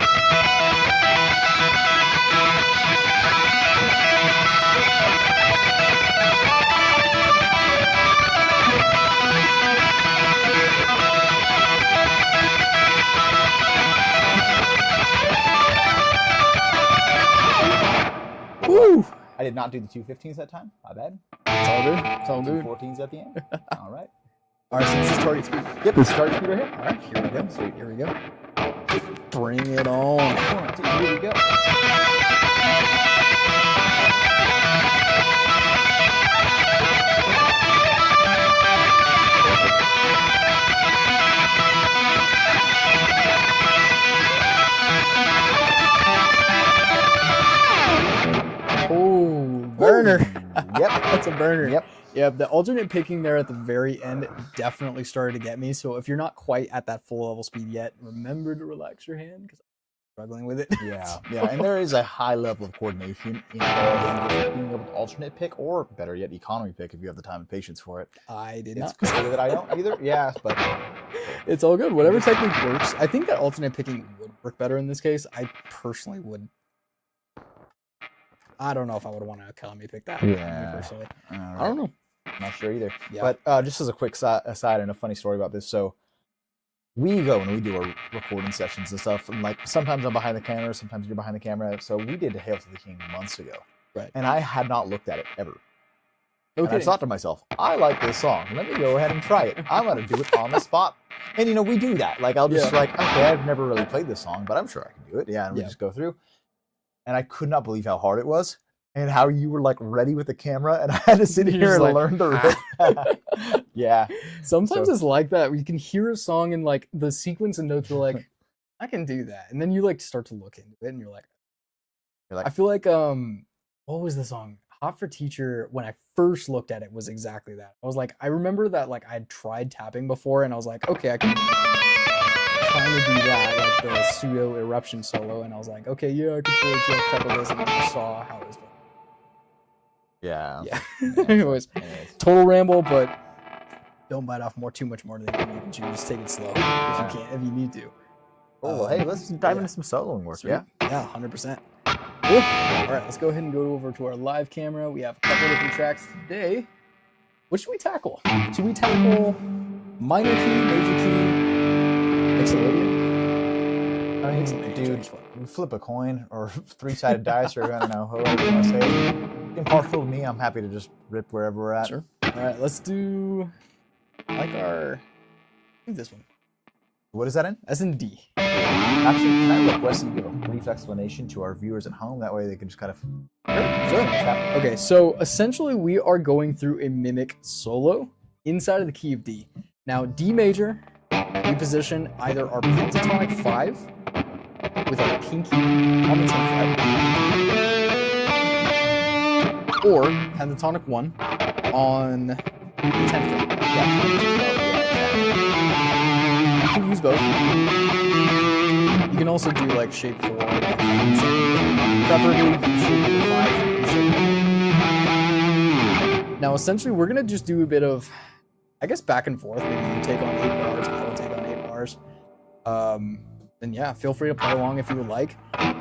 Woo! I did not do the 215s that time. My bad. It's all good. It's all good. 214s at the end. All right. All right, so this is target speed. Yep, this is target speed right here. All right, here we go. Sweet. Here we go. Bring it on. 1, 2, here we go. Oh, burner. Yep. That's a burner. Yep. Yeah, the alternate picking there at the very end definitely started to get me. So if you're not quite at that full level speed yet, remember to relax your hand because I'm struggling with it. Yeah, yeah, and there is a high level of coordination in just being able to alternate pick, or better yet, economy pick if you have the time and patience for it. I did It's not. clear that I don't either. Yeah, but It's all good. Whatever technique works. I think that alternate picking would work better in this case. I personally would. I don't know if I would want to economy pick that. Yeah. Personally. all I right. don't know. Not sure either. Yeah. But just as a quick aside and a funny story about this, so we go and we do our recording sessions and stuff, and like sometimes I'm behind the camera, sometimes you're behind the camera. So we did Hail to the King months ago, Right. and I had not looked at it ever. And I Okay. thought to myself, I like this song. Let me go ahead and try it. I'm gonna do it on the spot. And we do that. Like I'll just Yeah. like, okay, I've never really played this song, but I'm sure I can do it. Yeah, and we Yeah. just go through. And I could not believe how hard it was. And how you were like ready with the camera, and I had to sit You're here just and like, learn the riff. Yeah, Sometimes So- it's like that. You can hear a song and like the sequence and notes are like, I can do that. And then you like start to look into it and you're like, You're like- I feel like what was the song? Hot for Teacher, when I first looked at it, was exactly that. I was like, I remember that like I had tried tapping before and I was like, okay, I can kind of do that, like the pseudo eruption solo, and I was like, okay, yeah, I can totally tackle this, and then I saw how it was going. yeah. Yeah. Yeah. Anyways, Anyways. total ramble, but don't bite off too much more than you can chew. Just take it slow if you can, if you need to. Oh, well, hey, let's dive yeah. into some soloing work. Sweet. Yeah. Yeah, 100%. Cool. All right, let's go ahead and go over to our live camera. We have a couple different tracks today. What should we tackle? Should we tackle minor key, major key, Mixolydian? I mean, Mixolydian dude, track's fun. we flip a coin or three-sided dice, or I don't know, however you want to say it. In partial with me, I'm happy to just rip wherever we're at. Sure. All right, let's do like our. Do this one. What is that in? S and D. Actually, can I request that you give a brief explanation to our viewers at home? That way they can just kind of. Sure. Okay, so essentially we are going through a mimic solo inside of the key of D. Now, D major, we position either our pentatonic 5 with our pinky on the 10th fret, or pentatonic 1 on the 10th fret. You can use both. You can also do like shape 4, preferably shape 5. Now, essentially, we're gonna just do a bit of, I guess, back and forth. Maybe you take on 8 bars, I will take on 8 bars. And yeah, feel free to play along if you would like.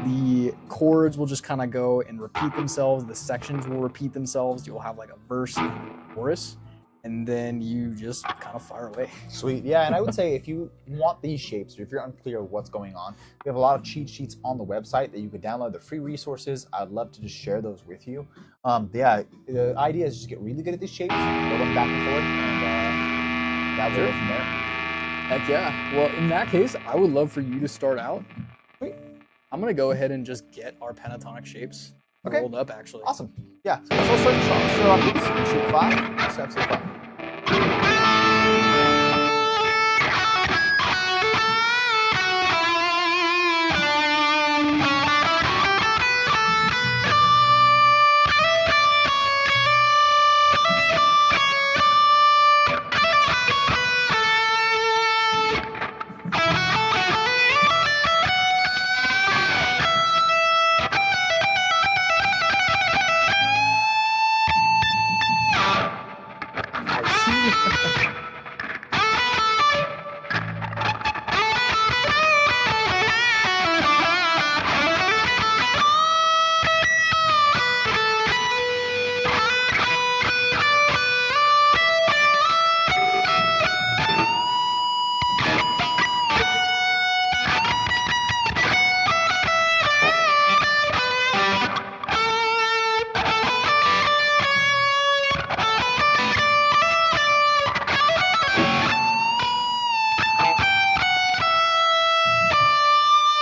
The chords will just kind of go and repeat themselves. The sections will repeat themselves. You'll have like a verse and a chorus, and then you just kind of fire away. Sweet. Yeah, and I would say if you want these shapes, or if you're unclear of what's going on, we have a lot of cheat sheets on the website that you could download. They're free resources. I'd love to just share those with you. Yeah, the idea is just get really good at these shapes, go them back and forth, and that will go from there. Heck yeah. Well, in that case, I would love for you to start out. Sweet. I'm gonna go ahead and just get our pentatonic shapes Okay. rolled up. Actually, Awesome. Yeah. So let's start the song. Start off with shape 5. Let's have some fun.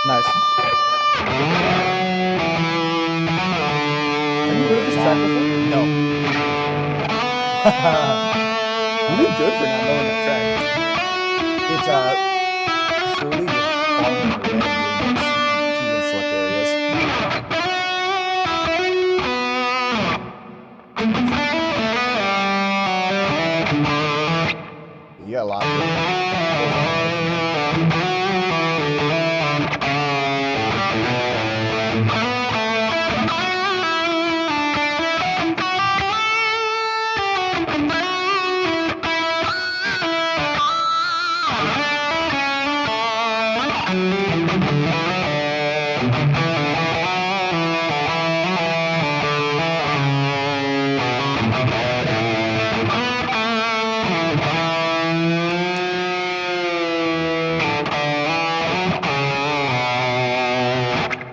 nice. Have you heard this track before? No. Really good for not knowing that track. It's truly just following the random movements and key and select areas. You got a lot of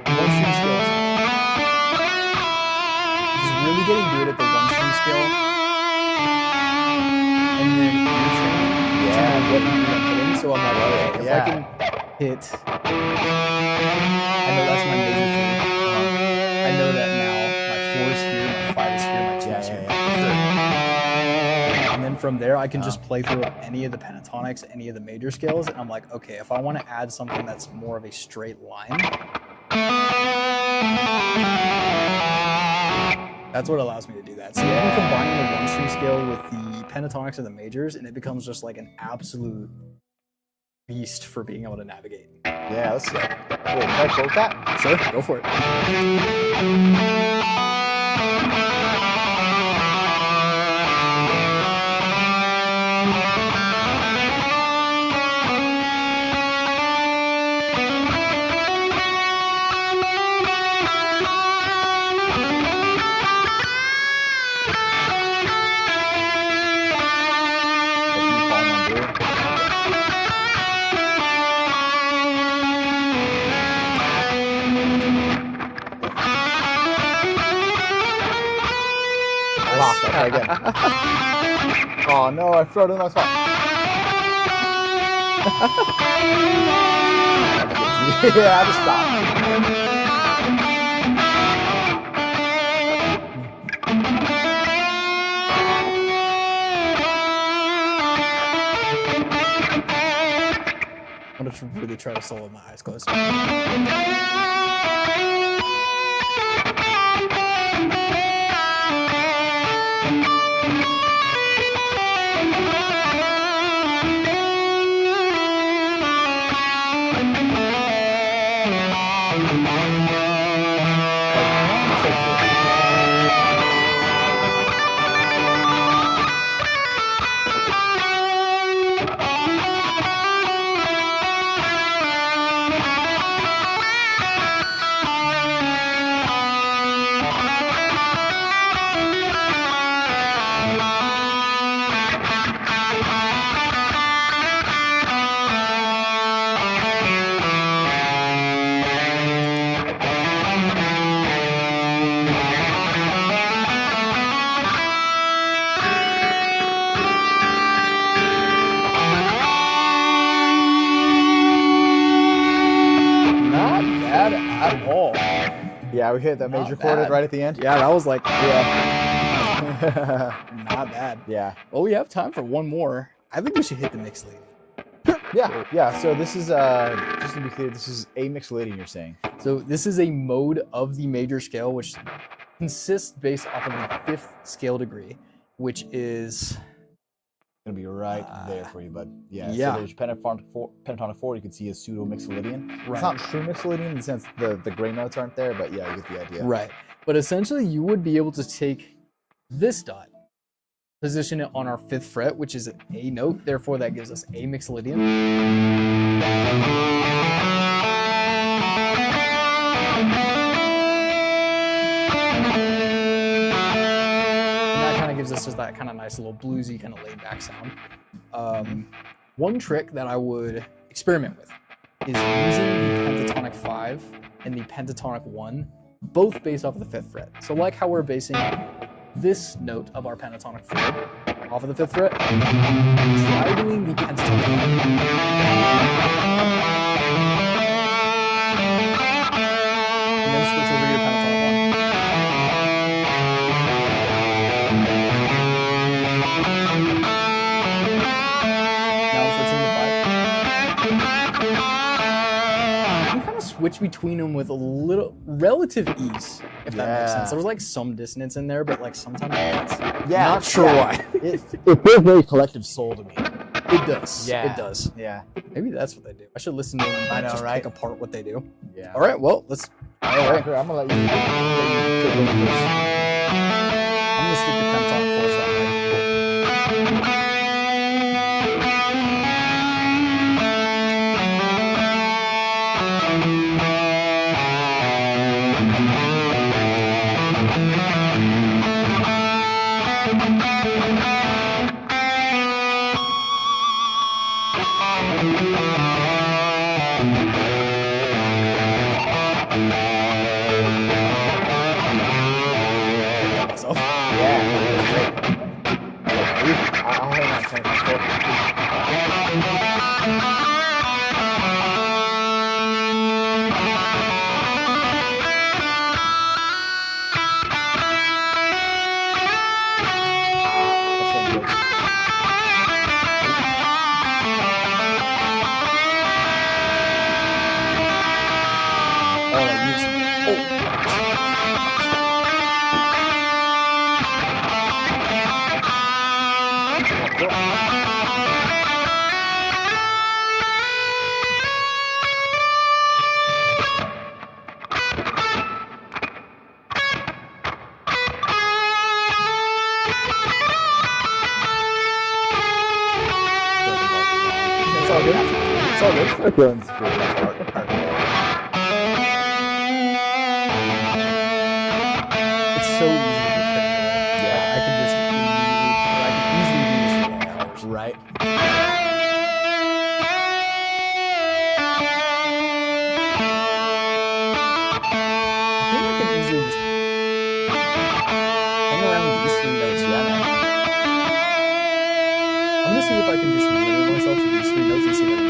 One string scales. Just really getting good at the one string scale. And then ear training to know what key I'm hitting. So I'm like, okay, if I can hit, I know that's my major three. I know that now my 4 is here, my 5 is here, my 2 is here. And then from there, I can just play through any of the pentatonics, any of the major scales, and I'm like, okay, if I want to add something that's more of a straight line, that's what allows me to do that. So you can combine the one string scale with the pentatonics and the majors, and it becomes just like an absolute beast for being able to navigate. Yeah, let's see. Wait, can I quote that? Sure, go for it. That's me falling on blue. I lost. I'll try again. Oh no, I threw it in my spot. Yeah, I just stopped. I'm gonna really try to solo with my eyes closed. we hit that Not major chord bad. right at the end. Yeah, that was like Yeah. not bad. Yeah. Well, we have time for one more. I think we should hit the mixed lady. Yeah. Yeah. So this is just to be clear, this is a mixolydian you're saying. So this is a mode of the major scale, which consists based off of the 5th scale degree, which is Gonna be right there for you, bud. Yeah. yeah. So there's pentatonic 4. You can see a pseudo mixolydian. Right. It's not true mixolydian in the sense the gray notes aren't there, but yeah, you get the idea. Right. But essentially, you would be able to take this dot, position it on our 5th fret, which is an A note. Therefore, that gives us A mixolydian. Gives us just that kind of nice little bluesy kind of laid back sound. One trick that I would experiment with is using the pentatonic 5 and the pentatonic 1, both based off of the 5th fret. So like how we're basing this note of our pentatonic 4 off of the 5th fret, try doing the pentatonic 5. And then switch over to your pentatonic 1. Switch between them with a little relative ease, if that makes sense. There's like some dissonance in there, but like sometimes it's not sure why. It feels very collective soul to me. It does. Yeah. It does. Yeah. Maybe that's what they do. I should listen to them and I know, just right? pick apart what they do. Yeah. All right. Well, let's. All right. I'm gonna let you. I'm gonna stick to pentatonic 4 song. It's so easy to pick. Yeah, I can easily do this for long hours. Right. I think I can easily just hang around these 3 notes. Yeah, man. I'm gonna see if I can just limit myself to these 3 notes and see what I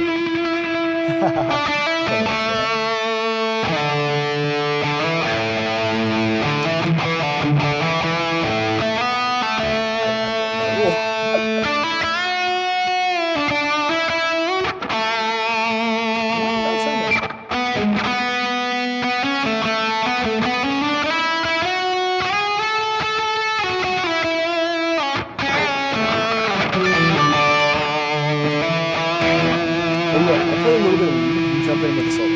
jump in with a solo.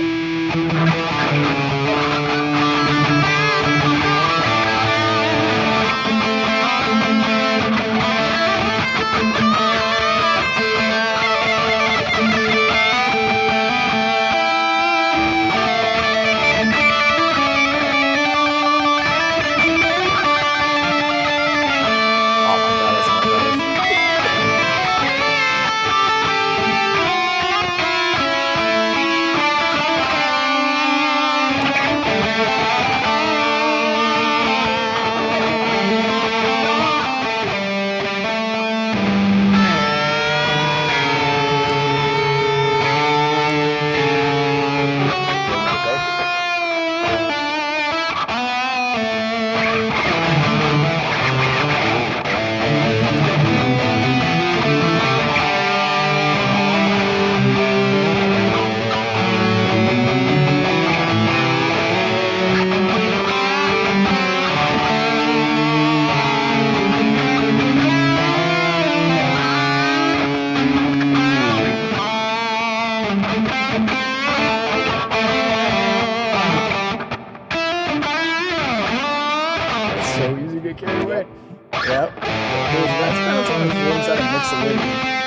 so easy to get carried away. Yep. That's pentatonic 4 inside of Mixolydian.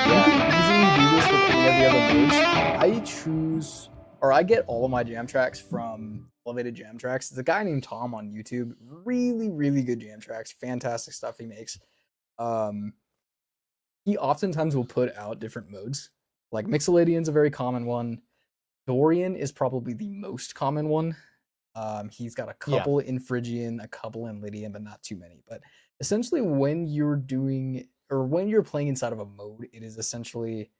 You can easily do this with any of the other modes. I choose, or I get all of my jam tracks from Elevated Jam Tracks. There's a guy named Tom on YouTube. Really, really good jam tracks. Fantastic stuff he makes. He oftentimes will put out different modes. Like Mixolydian's a very common one. Dorian is probably the most common one. He's got a couple in Phrygian, a couple in Lydian, but not too many. But essentially, when you're doing or when you're playing inside of a mode, it is essentially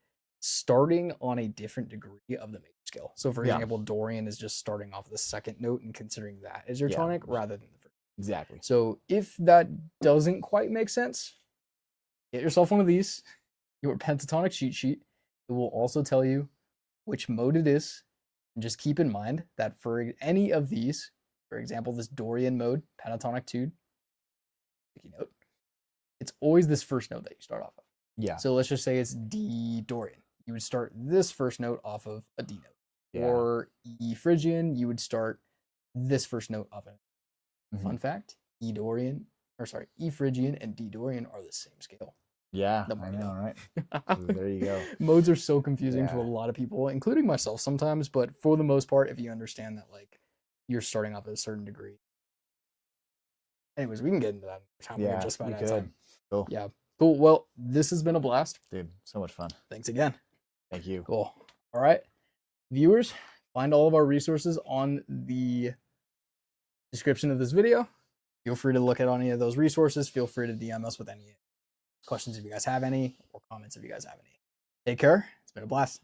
starting on a different degree of the major scale. So, for example, Dorian is just starting off the second note and considering that as your tonic rather than the first. Exactly. So, if that doesn't quite make sense, get yourself one of these, your pentatonic cheat sheet. It will also tell you which mode it is. And just keep in mind that for any of these, for example, this Dorian mode, pentatonic tude, sticky note, it's always this first note that you start off of. Yeah. So let's just say it's D Dorian. You would start this first note off of a D note. Yeah. Or E Phrygian, you would start this first note off of it. Fun fact, E Phrygian and D Dorian are the same scale. Yeah, I know, right? So there you go. Modes are so confusing to a lot of people, including myself sometimes, but for the most part, if you understand that, like, you're starting off at a certain degree. Anyways, we can get into that time. Yeah, We're just about we out of could. time. Cool. Yeah. Cool. Well, this has been a blast. Dude, so much fun. Thanks again. Thank you. Cool. All right. Viewers, find all of our resources on the description of this video. Feel free to look at any of those resources. Feel free to DM us with any questions if you guys have any, or comments if you guys have any. Take care. It's been a blast.